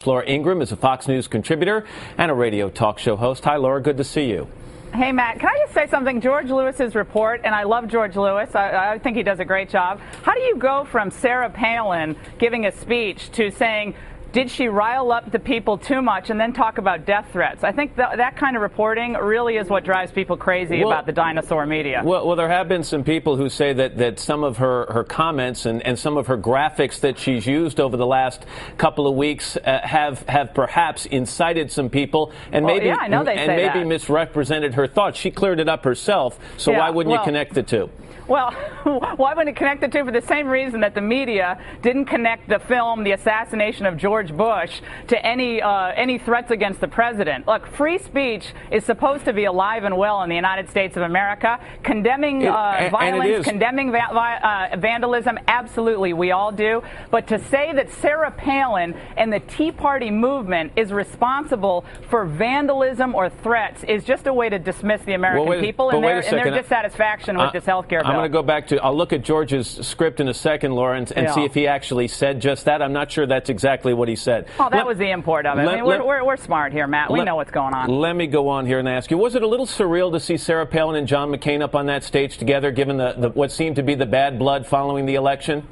host. Laura Ingraham is a Fox News contributor and a radio talk show host. Hi, Laura. Good to see you. Hey, Matt, can I just say something? George Lewis's report, and I love George Lewis. I think he does a great job. How do you go from Sarah Palin giving a speech to saying, did she rile up the people too much, and then talk about death threats? I think that kind of reporting really is what drives people crazy about the dinosaur media. Well, there have been some people who say that some of her comments and some of her graphics that she's used over the last couple of weeks have perhaps incited some people and maybe misrepresented her thoughts. She cleared it up herself, so why wouldn't you connect the two? Well, why wouldn't it connect the two? For the same reason that the media didn't connect the film, The Assassination of George Bush, to any threats against the president. Look, free speech is supposed to be alive and well in the United States of America. Condemning violence, condemning vandalism, absolutely, we all do. But to say that Sarah Palin and the Tea Party movement is responsible for vandalism or threats is just a way to dismiss the American people and their dissatisfaction with this health care bill. I'm going to go back to, I'll look at George's script in a second, Laura, and see if he actually said just that. I'm not sure that's exactly what he said. Oh, that was the import of it. We're smart here, Matt. We know what's going on. Let me go on here and ask you, was it a little surreal to see Sarah Palin and John McCain up on that stage together, given what seemed to be the bad blood following the election?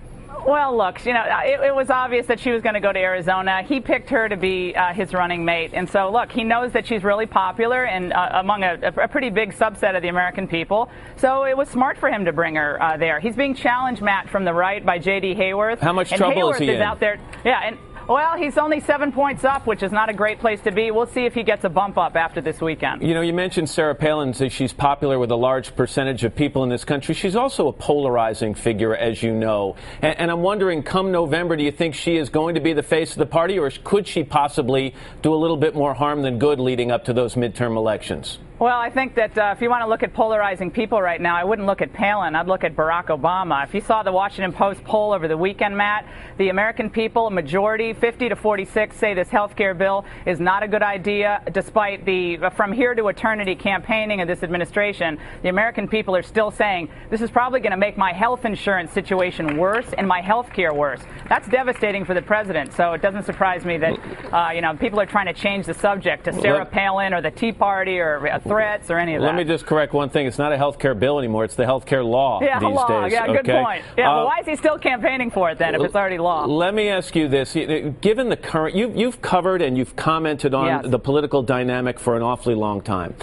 Well, look, it was obvious that she was going to go to Arizona. He picked her to be his running mate. And so, look, he knows that she's really popular and among a pretty big subset of the American people. So it was smart for him to bring her there. He's being challenged, Matt, from the right by J.D. Hayworth. How much trouble is he in? Out there. Yeah, and well, he's only 7 points up, which is not a great place to be. We'll see if he gets a bump up after this weekend. You mentioned Sarah Palin, so she's popular with a large percentage of people in this country. She's also a polarizing figure, as you know. And I'm wondering, come November, do you think she is going to be the face of the party, or could she possibly do a little bit more harm than good leading up to those midterm elections? Well, I think that if you want to look at polarizing people right now, I wouldn't look at Palin. I'd look at Barack Obama. If you saw the Washington Post poll over the weekend, Matt, the American people, a majority, 50 to 46, say this health care bill is not a good idea. Despite the from here to eternity campaigning of this administration, the American people are still saying this is probably going to make my health insurance situation worse and my health care worse. That's devastating for the president. So it doesn't surprise me that people are trying to change the subject to Sarah Palin or the Tea Party or threats or any of that. Let me just correct one thing. It's not a health care bill anymore. It's the health care law these days. Yeah, good point. Yeah, but why is he still campaigning for it then if it's already law? Let me ask you this. Given the current, you've covered and you've commented on the political dynamic for an awfully long time.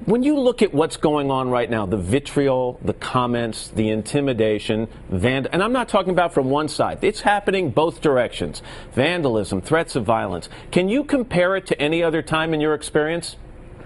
When you look at what's going on right now, the vitriol, the comments, the intimidation, and I'm not talking about from one side. It's happening both directions. Vandalism, threats of violence. Can you compare it to any other time in your experience?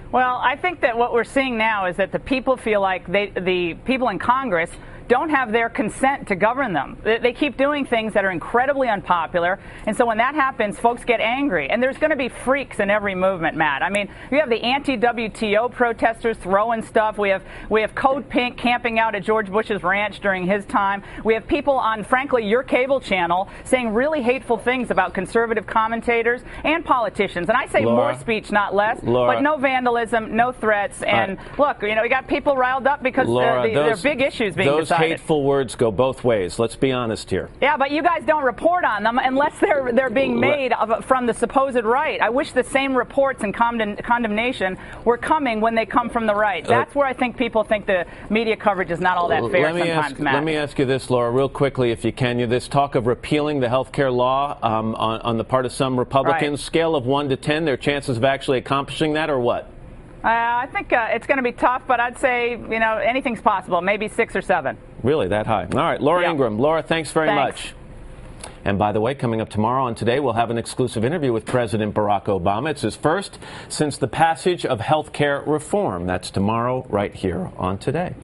Well, I think that what we're seeing now is that the people feel like the people in Congress don't have their consent to govern them. They keep doing things that are incredibly unpopular, and so when that happens, folks get angry. And there's going to be freaks in every movement, Matt. I mean, you have the anti-WTO protesters throwing stuff. We have Code Pink camping out at George Bush's ranch during his time. We have people on, frankly, your cable channel saying really hateful things about conservative commentators and politicians. And I say more speech, not less, but no vandalism, no threats. And look, we got people riled up because there are big issues being decided. Hateful words go both ways. Let's be honest here. Yeah, but you guys don't report on them unless they're being made from the supposed right. I wish the same reports and condemnation were coming when they come from the right. That's where I think people think the media coverage is not all that fair sometimes, Matt. Let me ask you this, Laura, real quickly, if you can. This talk of repealing the health care law on the part of some Republicans, scale of 1 to 10, their chances of actually accomplishing that, or what? I think it's going to be tough, but I'd say, anything's possible, maybe 6 or 7. Really, that high? All right, Laura Ingraham. Laura, thanks very much. And by the way, coming up tomorrow on Today, we'll have an exclusive interview with President Barack Obama. It's his first since the passage of health care reform. That's tomorrow right here on Today.